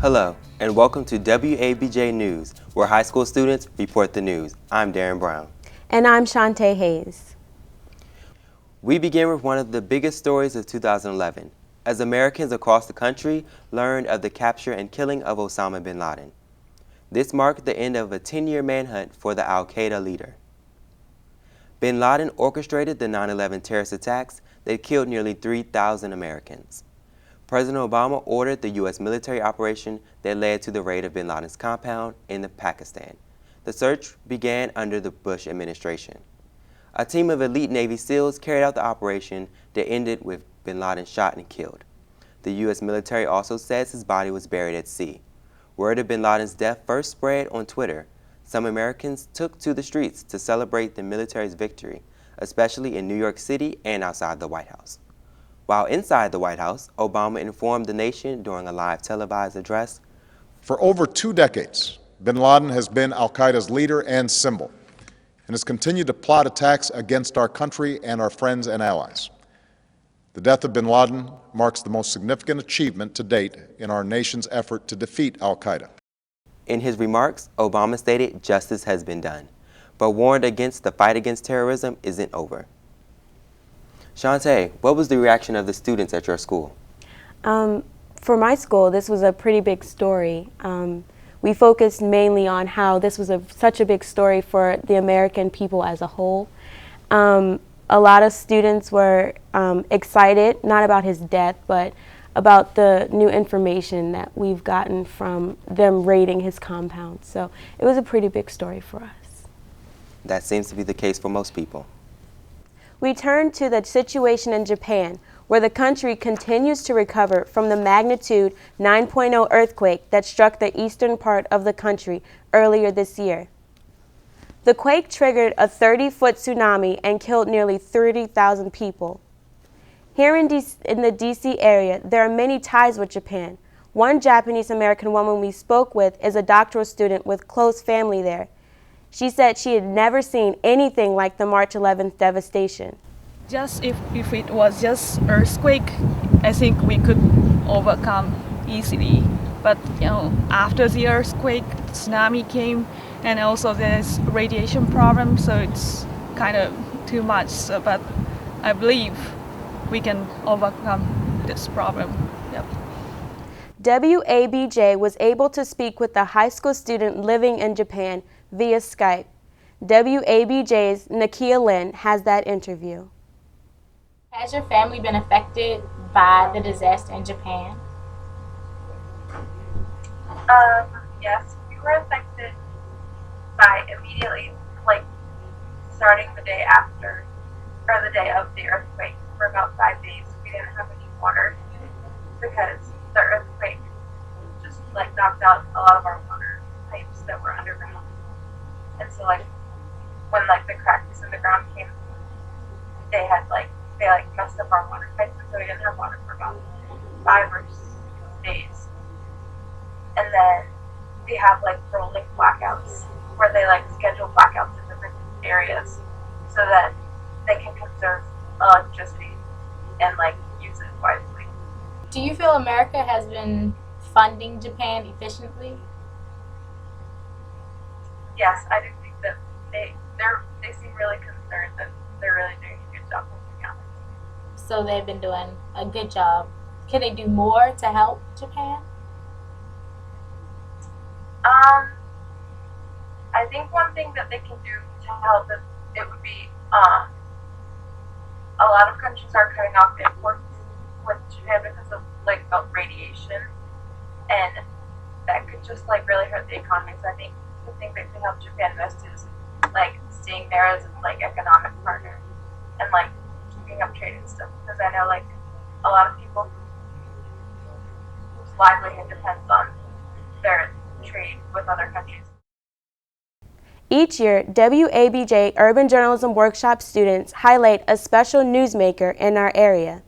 Hello, and welcome to WABJ News, where high school students report the news. I'm Darren Brown. And I'm Shantae Hayes. We begin with one of the biggest stories of 2011, as Americans across the country learned of the capture and killing of Osama bin Laden. This marked the end of a 10-year manhunt for the al-Qaeda leader. Bin Laden orchestrated the 9/11 terrorist attacks that killed nearly 3,000 Americans. President Obama ordered the U.S. military operation that led to the raid of bin Laden's compound in Pakistan. The search began under the Bush administration. A team of elite Navy SEALs carried out the operation that ended with bin Laden shot and killed. The U.S. military also says his body was buried at sea. Word of bin Laden's death first spread on Twitter. Some Americans took to the streets to celebrate the military's victory, especially in New York City and outside the White House. While inside the White House, Obama informed the nation during a live televised address. For over 2 decades, bin Laden has been al-Qaeda's leader and symbol, and has continued to plot attacks against our country and our friends and allies. The death of bin Laden marks the most significant achievement to date in our nation's effort to defeat al-Qaeda. In his remarks, Obama stated justice has been done, but warned against the fight against terrorism isn't over. Shantae, what was the reaction of the students at your school? For my school, this was a pretty big story. We focused mainly on how this was such a big story for the American people as a whole. A lot of students were excited, not about his death, but about the new information that we've gotten from them raiding his compound. So it was a pretty big story for us. That seems to be the case for most people. We turn to the situation in Japan, where the country continues to recover from the magnitude 9.0 earthquake that struck the eastern part of the country earlier this year. The quake triggered a 30-foot tsunami and killed nearly 30,000 people. Here in the D.C. area, there are many ties with Japan. One Japanese-American woman we spoke with is a doctoral student with close family there. She said she had never seen anything like the March 11th devastation. Just if it was just earthquake, I think we could overcome easily. But after the earthquake, tsunami came, and also there's radiation problem, so it's kind of too much. But I believe we can overcome this problem. Yep. WABJ was able to speak with a high school student living in Japan via Skype. WABJ's Nakia Lynn has that interview. Has your family been affected by the disaster in Japan? Yes, we were affected by immediately, starting the day after, or the day of the earthquake. For about 5 days, we didn't have any water because the earthquake just knocked out a lot of our water pipes that were underground. And so when the cracks in the ground came, they messed up our water pipes, and so we didn't have water for about 5 or 6 days. And then we have rolling blackouts where they schedule blackouts in different areas so that they can conserve electricity and use it wisely. Do you feel America has been funding Japan efficiently? Yes, I do think that they seem really concerned that they're really doing a good job helping out. So they've been doing a good job. Can they do more to help Japan? I think one thing that they can do to help it would be a lot of countries are cutting off imports with Japan because of radiation, and that could just really hurt the economy. So I think the thing that could help Japan most is seeing there as an economic partner and keeping up trade and stuff, because I know a lot of people whose livelihood depends on their trade with other countries. Each year, WABJ Urban Journalism Workshop students highlight a special newsmaker in our area.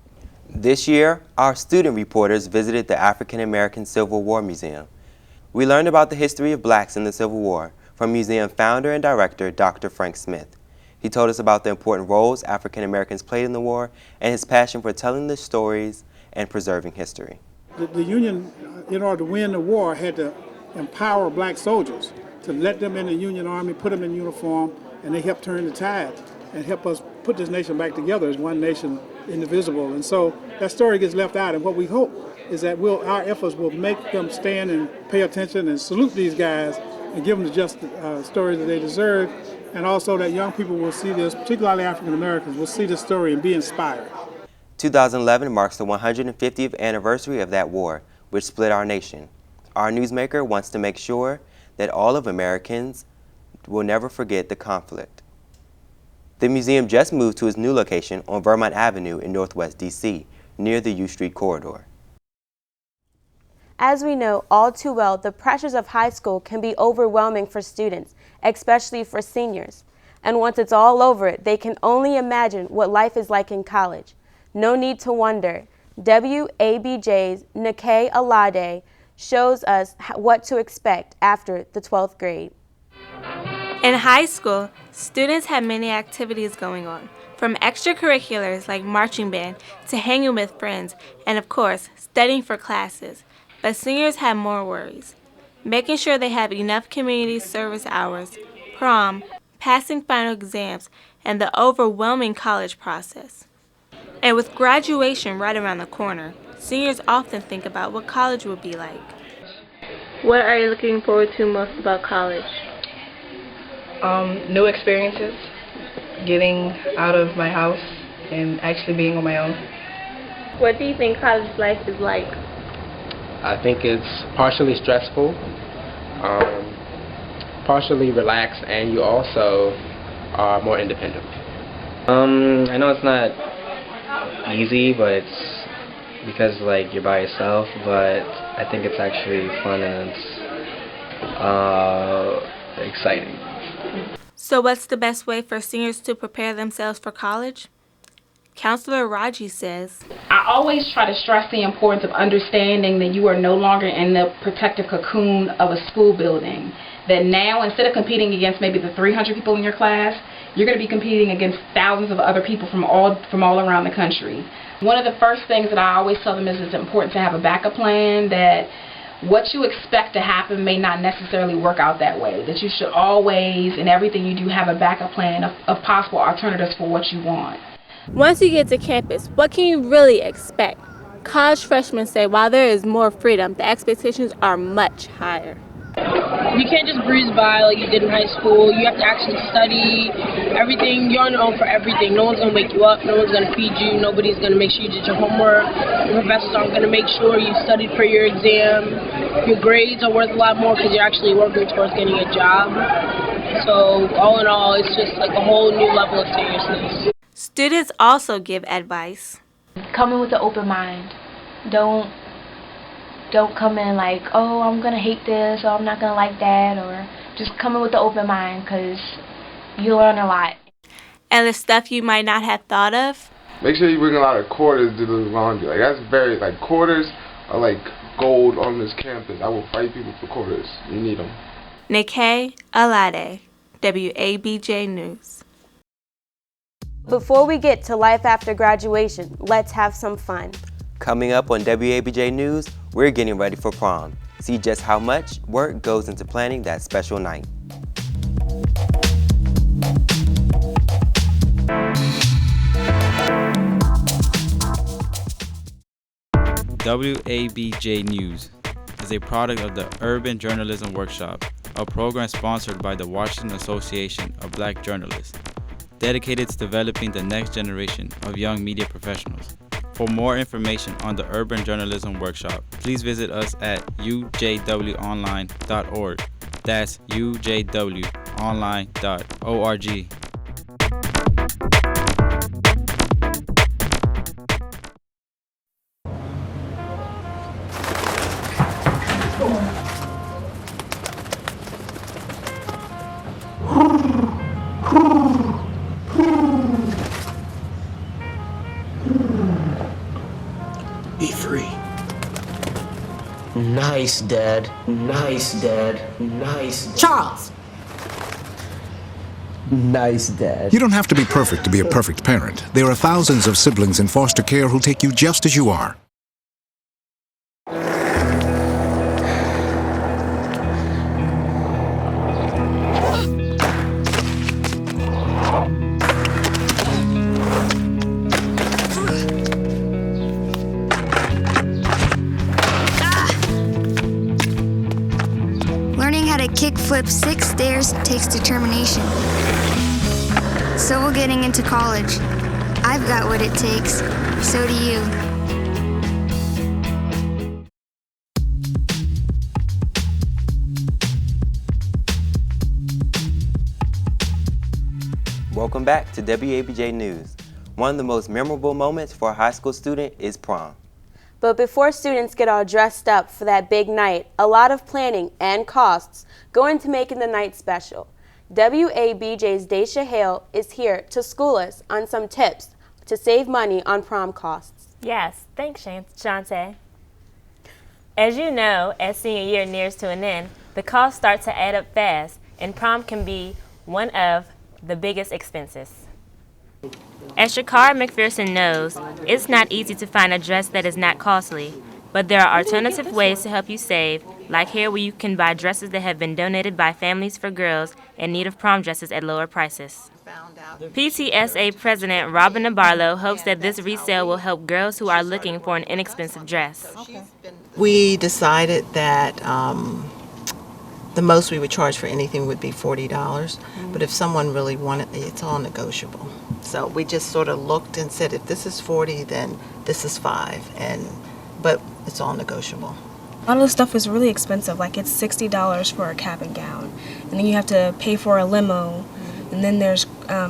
This year, our student reporters visited the African American Civil War Museum. We learned about the history of blacks in the Civil War from museum founder and director Dr. Frank Smith. He told us about the important roles African Americans played in the war and his passion for telling the stories and preserving history. The Union in order to win the war, had to empower black soldiers, to let them in the Union Army, put them in uniform, and they helped turn the tide and help us put this nation back together as one nation, indivisible. And so that story gets left out, and what we hope is that our efforts will make them stand and pay attention and salute these guys and give them the just story that they deserve, and also that young people will see this, particularly African Americans, will see this story and be inspired. 2011 marks the 150th anniversary of that war, which split our nation. Our newsmaker wants to make sure that all of Americans will never forget the conflict. The museum just moved to its new location on Vermont Avenue in Northwest D.C., near the U Street corridor. As we know all too well, the pressures of high school can be overwhelming for students, especially for seniors. And once it's all over, they can only imagine what life is like in college. No need to wonder. WABJ's Nikay Alade shows us what to expect after the 12th grade. In high school, students have many activities going on, from extracurriculars like marching band to hanging with friends and, of course, studying for classes. But seniors have more worries, making sure they have enough community service hours, prom, passing final exams, and the overwhelming college process. And with graduation right around the corner, seniors often think about what college will be like. What are you looking forward to most about college? New experiences, getting out of my house and actually being on my own. What do you think college life is like? I think it's partially stressful, partially relaxed, and you also are more independent. I know it's not easy, but it's because like you're by yourself, but I think it's actually fun and it's exciting. So what's the best way for seniors to prepare themselves for college? Counselor Raji says, I always try to stress the importance of understanding that you are no longer in the protective cocoon of a school building. That now, instead of competing against maybe the 300 people in your class, you're going to be competing against thousands of other people from all around the country. One of the first things that I always tell them is it's important to have a backup plan, that what you expect to happen may not necessarily work out that way, that you should always, in everything you do, have a backup plan of possible alternatives for what you want. Once you get to campus, what can you really expect? College freshmen say while there is more freedom, the expectations are much higher. You can't just breeze by like you did in high school. You have to actually study everything. You're on your own for everything. No one's going to wake you up. No one's going to feed you. Nobody's going to make sure you did your homework. The professors aren't going to make sure you studied for your exam. Your grades are worth a lot more because you're actually working towards getting a job. So all in all, it's just like a whole new level of seriousness. Students also give advice. Come in with an open mind. Don't come in like, oh, I'm going to hate this, or I'm not going to like that, or just come in with an open mind because you learn a lot. And the stuff you might not have thought of? Make sure you bring a lot of quarters to do the laundry. Like, that's very, like, quarters are like gold on this campus. I will fight people for quarters. You need them. Nikay Alade, WABJ News. Before we get to life after graduation, let's have some fun. Coming up on WABJ News, we're getting ready for prom. See just how much work goes into planning that special night. WABJ News is a product of the Urban Journalism Workshop, a program sponsored by the Washington Association of Black Journalists, dedicated to developing the next generation of young media professionals. For more information on the Urban Journalism Workshop, please visit us at ujwonline.org. That's ujwonline.org. Be free. Nice, Dad. Nice, Dad. Nice, Dad. Charles! Nice, Dad. You don't have to be perfect to be a perfect parent. There are thousands of siblings in foster care who'll take you just as you are. a kickflip 6 stairs takes determination. So will getting into college. I've got what it takes. So do you. Welcome back to WABJ News. One of the most memorable moments for a high school student is prom. But before students get all dressed up for that big night, a lot of planning and costs go into making the night special. WABJ's Daisha Hale is here to school us on some tips to save money on prom costs. Yes, thanks, Shante. As you know, as senior year nears to an end, the costs start to add up fast, and prom can be one of the biggest expenses. As Shakara McPherson knows, it's not easy to find a dress that is not costly, but there are alternative ways to help you save, like here where you can buy dresses that have been donated by families for girls in need of prom dresses at lower prices. PTSA President Robin Nabarlo hopes that this resale will help girls who are looking for an inexpensive dress. We decided that the most we would charge for anything would be $40, but if someone really wanted it, it's all negotiable. So we just sort of looked and said, if this is $40, then this is $5, but it's all negotiable. A lot of the stuff is really expensive, like it's $60 for a cap and gown, and then you have to pay for a limo, and then there's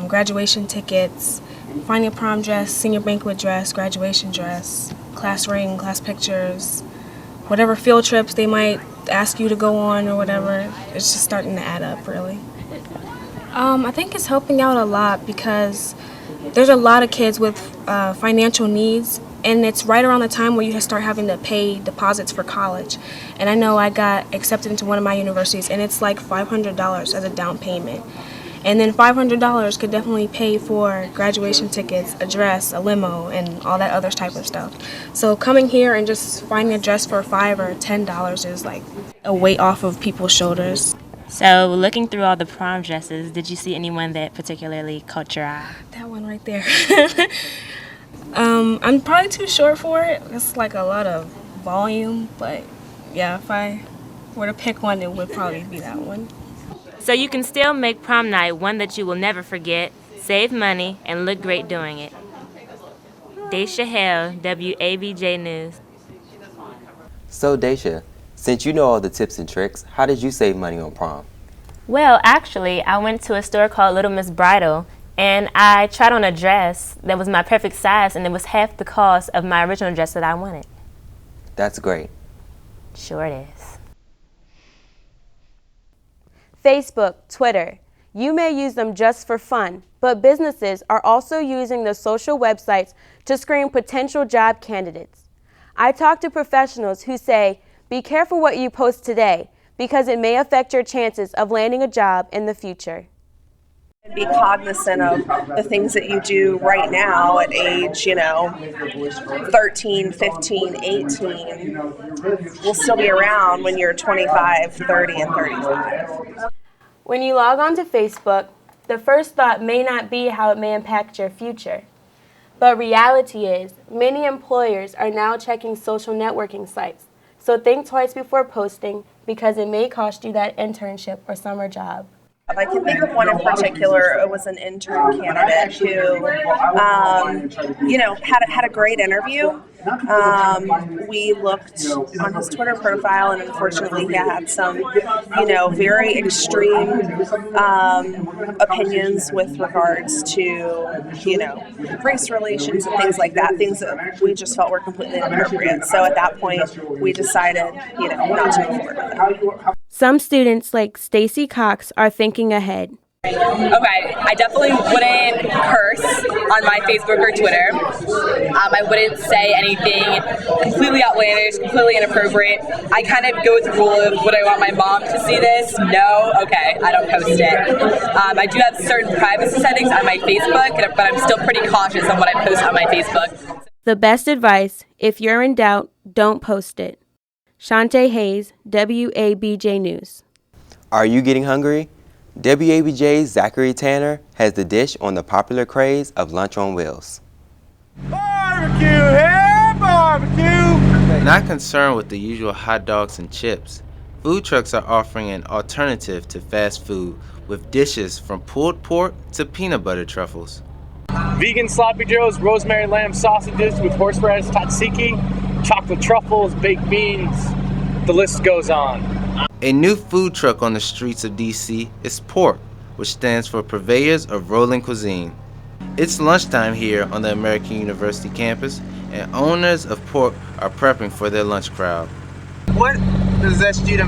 graduation tickets, finding a prom dress, senior banquet dress, graduation dress, class ring, class pictures, whatever field trips they might ask you to go on or whatever. It's just starting to add up, really. I think it's helping out a lot because there's a lot of kids with financial needs, and it's right around the time where you start having to pay deposits for college. And I know I got accepted into one of my universities, and it's like $500 as a down payment. And then $500 could definitely pay for graduation tickets, a dress, a limo, and all that other type of stuff. So coming here and just finding a dress for $5 or $10 is like a weight off of people's shoulders. So looking through all the prom dresses, did you see anyone that particularly caught your eye? That one right there. I'm probably too short for it. It's like a lot of volume, but yeah, if I were to pick one, it would probably be that one. So you can still make prom night one that you will never forget, save money, and look great doing it. Daisha Hale, WABJ News. So Daisha, since you know all the tips and tricks, how did you save money on prom? Well, actually, I went to a store called Little Miss Bridal, and I tried on a dress that was my perfect size, and it was half the cost of my original dress that I wanted. That's great. Sure it is. Facebook, Twitter. You may use them just for fun, but businesses are also using the social websites to screen potential job candidates. I talked to professionals who say, be careful what you post today because it may affect your chances of landing a job in the future. Be cognizant of the things that you do right now at age, 13, 15, 18 will still be around when you're 25, 30, and 35. When you log on to Facebook, the first thought may not be how it may impact your future. But reality is, many employers are now checking social networking sites. So think twice before posting because it may cost you that internship or summer job. I can think of one in particular. It was an intern candidate who, had a great interview. We looked on his Twitter profile, and unfortunately, he had some, very extreme opinions with regards to, race relations and things like that. Things that we just felt were completely inappropriate. So at that point, we decided, not to move forward with it. Some students, like Stacy Cox, are thinking ahead. Okay, I definitely wouldn't curse on my Facebook or Twitter. I wouldn't say anything completely outlandish, completely inappropriate. I kind of go with the rule of, would I want my mom to see this? No? Okay, I don't post it. I do have certain privacy settings on my Facebook, but I'm still pretty cautious on what I post on my Facebook. The best advice, if you're in doubt, don't post it. Shante Hayes, WABJ News. Are you getting hungry? WABJ's Zachary Tanner has the dish on the popular craze of lunch on wheels. Barbecue, hey, barbecue! Not concerned with the usual hot dogs and chips, Food trucks are offering an alternative to fast food with dishes from pulled pork to peanut butter truffles. Vegan sloppy joes, rosemary lamb sausages with horseradish tzatziki, chocolate truffles, baked beans. The list goes on. A new food truck on the streets of DC is Pork, which stands for Purveyors of Rolling Cuisine. It's lunchtime here on the American University campus, and owners of Pork are prepping for their lunch crowd. What possessed you to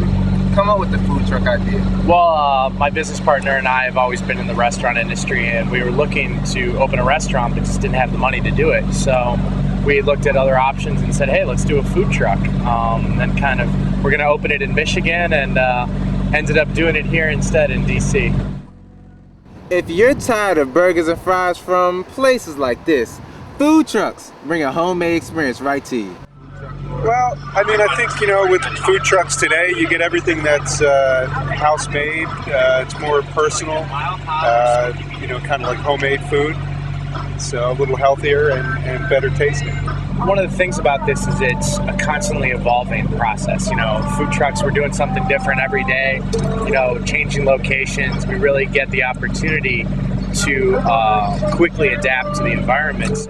come up with the food truck idea? Well, my business partner and I have always been in the restaurant industry, and we were looking to open a restaurant but just didn't have the money to do it. So we looked at other options and said, hey, let's do a food truck. And then we're going to open it in Michigan, and ended up doing it here instead in DC. If you're tired of burgers and fries from places like this, food trucks bring a homemade experience right to you. Well, I mean, I think, with food trucks today, you get everything that's house-made. It's more personal, kind of like homemade food. So a little healthier and better tasting. One of the things about this is it's a constantly evolving process. Food trucks, we're doing something different every day, changing locations. We really get the opportunity to quickly adapt to the environment.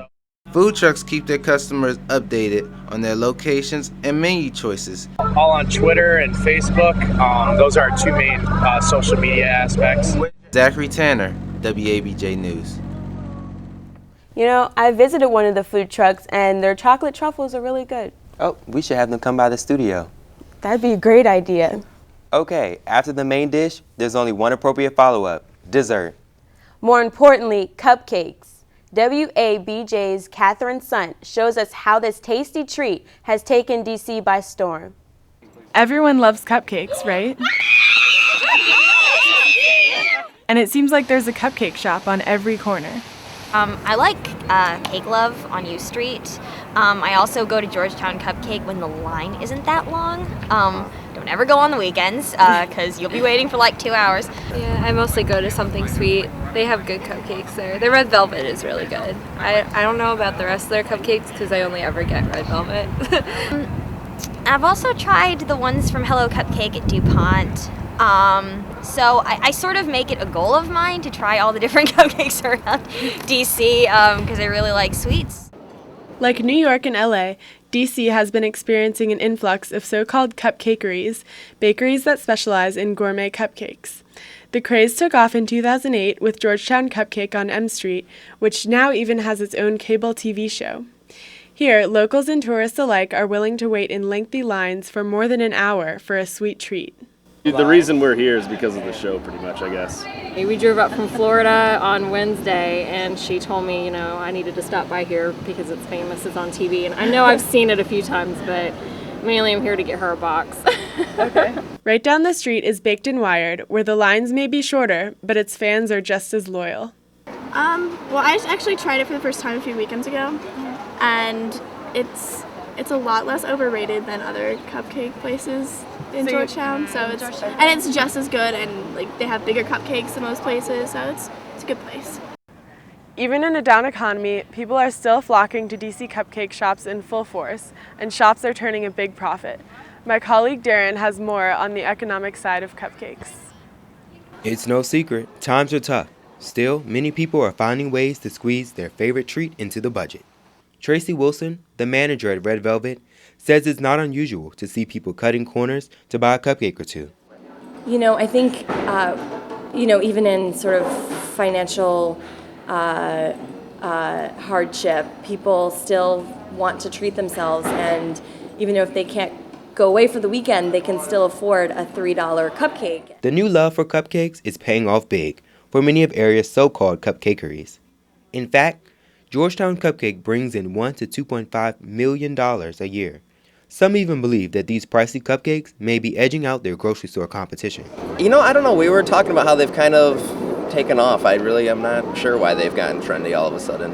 Food trucks keep their customers updated on their locations and menu choices. All on Twitter and Facebook. Those are our two main social media aspects. Zachary Tanner, WABJ News. I visited one of the food trucks, and their chocolate truffles are really good. Oh, we should have them come by the studio. That'd be a great idea. Okay, after the main dish, there's only one appropriate follow-up, dessert. More importantly, cupcakes. WABJ's Catherine Sunt shows us how this tasty treat has taken DC by storm. Everyone loves cupcakes, right? And it seems like there's a cupcake shop on every corner. I like Cake Love on U Street. I also go to Georgetown Cupcake when the line isn't that long. Don't ever go on the weekends because you'll be waiting for like 2 hours. Yeah, I mostly go to Something Sweet. They have good cupcakes there. The red velvet is really good. I don't know about the rest of their cupcakes because I only ever get red velvet. I've also tried the ones from Hello Cupcake at DuPont. So I sort of make it a goal of mine to try all the different cupcakes around DC because I really like sweets. Like New York and LA, DC has been experiencing an influx of so-called cupcakeries, bakeries that specialize in gourmet cupcakes. The craze took off in 2008 with Georgetown Cupcake on M Street, which now even has its own cable TV show. Here, locals and tourists alike are willing to wait in lengthy lines for more than an hour for a sweet treat. The reason we're here is because of the show, pretty much, I guess. We drove up from Florida on Wednesday, and she told me, I needed to stop by here because it's famous, it's on TV. And I know I've seen it a few times, but mainly I'm here to get her a box. Okay. Right down the street is Baked and Wired, where the lines may be shorter, but its fans are just as loyal. Well, I actually tried it for the first time a few weekends ago, and it's a lot less overrated than other cupcake places in Georgetown. So it's just as good, and they have bigger cupcakes than most places, so it's a good place. Even in a down economy, people are still flocking to DC cupcake shops in full force, and shops are turning a big profit. My colleague Darren has more on the economic side of cupcakes. It's no secret, times are tough. Still, many people are finding ways to squeeze their favorite treat into the budget. Tracy Wilson, the manager at Red Velvet, says it's not unusual to see people cutting corners to buy a cupcake or two. I think, even in sort of financial hardship, people still want to treat themselves, and even if they can't go away for the weekend, they can still afford a $3 cupcake. The new love for cupcakes is paying off big for many of area's so-called cupcakeries. In fact, Georgetown Cupcake brings in $1 to $2.5 million a year. Some even believe that these pricey cupcakes may be edging out their grocery store competition. I don't know. We were talking about how they've kind of taken off. I really am not sure why they've gotten trendy all of a sudden.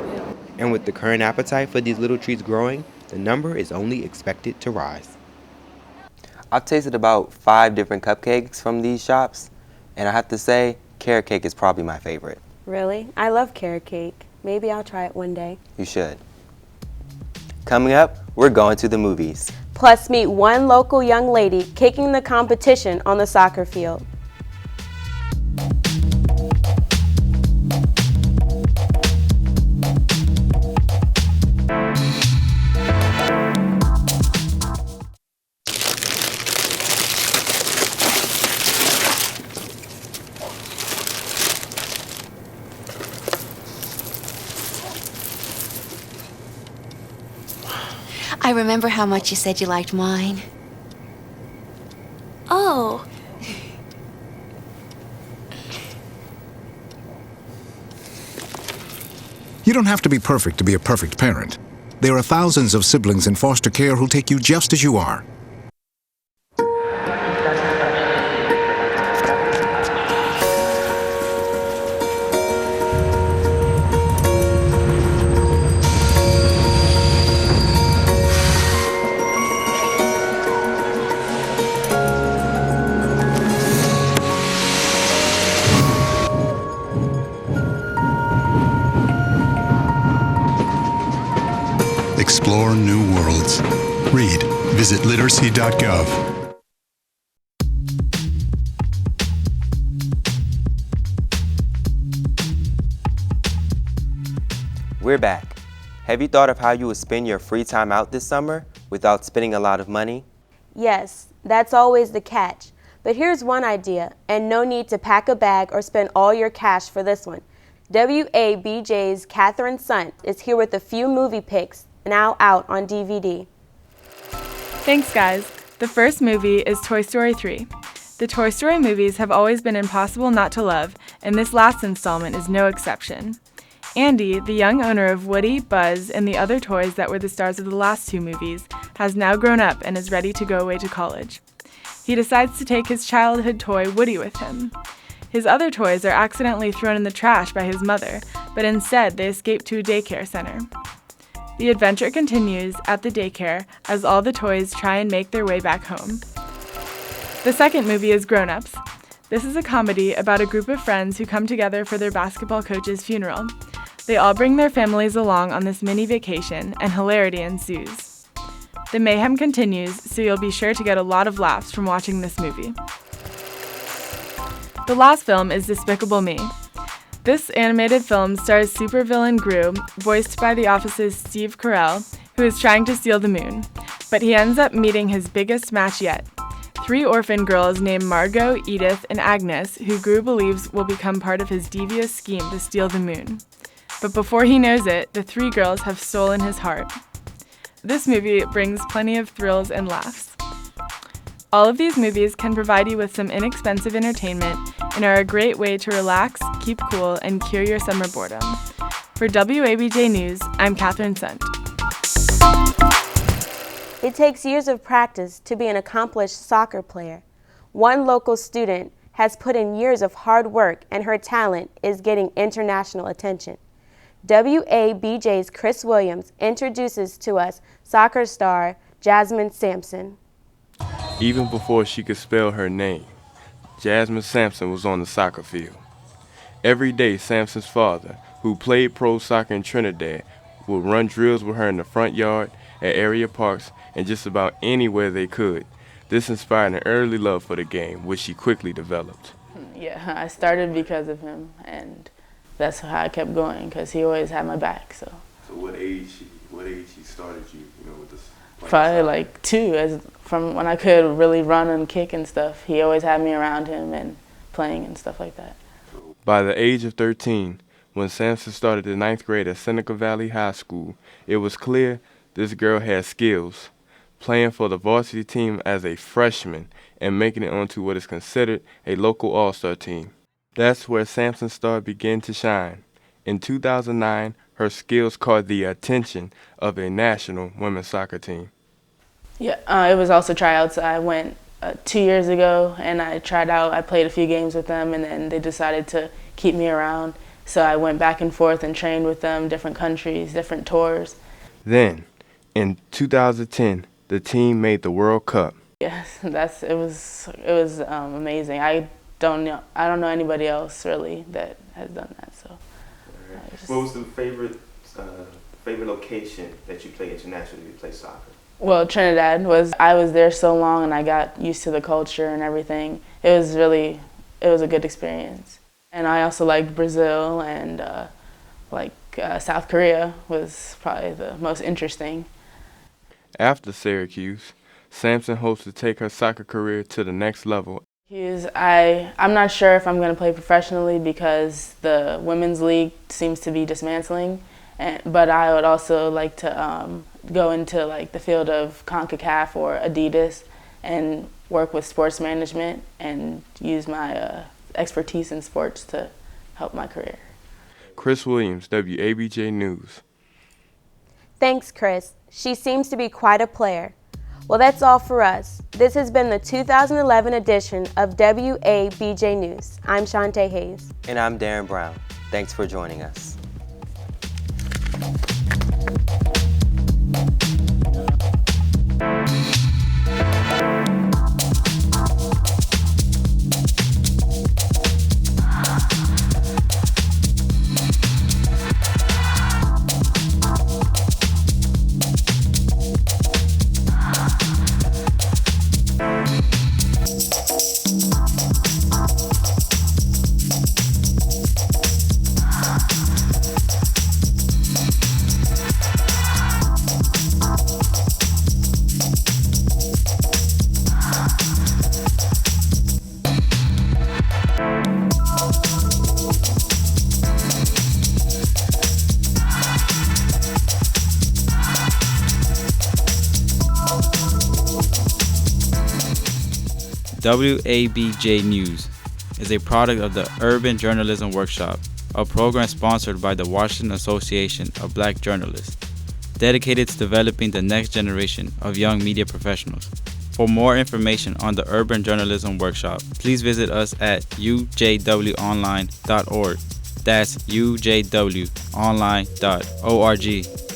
And with the current appetite for these little treats growing, the number is only expected to rise. I've tasted about 5 different cupcakes from these shops, and I have to say, carrot cake is probably my favorite. Really? I love carrot cake. Maybe I'll try it one day. You should. Coming up, we're going to the movies. Plus, meet one local young lady kicking the competition on the soccer field. I remember how much you said you liked mine. Oh. You don't have to be perfect to be a perfect parent. There are thousands of siblings in foster care who'll take you just as you are. Explore new worlds. Read. Visit literacy.gov. We're back. Have you thought of how you would spend your free time out this summer without spending a lot of money? Yes, that's always the catch. But here's one idea, and no need to pack a bag or spend all your cash for this one. WABJ's Catherine Sunt is here with a few movie picks now out on DVD. Thanks, guys. The first movie is Toy Story 3. The Toy Story movies have always been impossible not to love, and this last installment is no exception. Andy, the young owner of Woody, Buzz, and the other toys that were the stars of the last two movies, has now grown up and is ready to go away to college. He decides to take his childhood toy Woody with him. His other toys are accidentally thrown in the trash by his mother, but instead they escape to a daycare center. The adventure continues at the daycare as all the toys try and make their way back home. The second movie is Grown Ups. This is a comedy about a group of friends who come together for their basketball coach's funeral. They all bring their families along on this mini vacation, and hilarity ensues. The mayhem continues, so you'll be sure to get a lot of laughs from watching this movie. The last film is Despicable Me. This animated film stars supervillain Gru, voiced by The Office's Steve Carell, who is trying to steal the moon, but he ends up meeting his biggest match yet. 3 orphan girls named Margot, Edith, and Agnes, who Gru believes will become part of his devious scheme to steal the moon. But before he knows it, the 3 girls have stolen his heart. This movie brings plenty of thrills and laughs. All of these movies can provide you with some inexpensive entertainment and are a great way to relax, keep cool, and cure your summer boredom. For WABJ News, I'm Catherine Sunt. It takes years of practice to be an accomplished soccer player. One local student has put in years of hard work, and her talent is getting international attention. WABJ's Chris Williams introduces to us soccer star Jasmine Sampson. Even before she could spell her name, Jasmine Sampson was on the soccer field. Every day, Sampson's father, who played pro soccer in Trinidad, would run drills with her in the front yard, at area parks, and just about anywhere they could. This inspired an early love for the game, which she quickly developed. Yeah, I started because of him, and that's how I kept going, because he always had my back. So what age he started you with this? Probably like 2, from when I could really run and kick and stuff. He always had me around him and playing and stuff like that. By the age of 13, when Sampson started the 9th grade at Seneca Valley High School, it was clear this girl had skills. Playing for the varsity team as a freshman and making it onto what is considered a local all-star team. That's where Sampson's star began to shine. In 2009, her skills caught the attention of a national women's soccer team. Yeah, it was also tryouts. I went 2 years ago and I tried out. I played a few games with them, and then they decided to keep me around. So I went back and forth and trained with them, different countries, different tours. Then, in 2010, the team made the World Cup. Yes, it was amazing. I don't know anybody else really that has done that. So. What was the favorite location that you play internationally to play soccer? Well, Trinidad I was there so long and I got used to the culture and everything. It was a good experience. And I also liked Brazil and South Korea was probably the most interesting. After Syracuse, Sampson hopes to take her soccer career to the next level. I'm not sure if I'm going to play professionally because the women's league seems to be dismantling, but I would also like to go into like the field of CONCACAF or Adidas and work with sports management and use my expertise in sports to help my career. Chris Williams, WABJ News. Thanks, Chris. She seems to be quite a player. Well, that's all for us. This has been the 2011 edition of WABJ News. I'm Shantae Hayes. And I'm Darren Brown. Thanks for joining us. WABJ News is a product of the Urban Journalism Workshop, a program sponsored by the Washington Association of Black Journalists, dedicated to developing the next generation of young media professionals. For more information on the Urban Journalism Workshop, please visit us at ujwonline.org. That's ujwonline.org.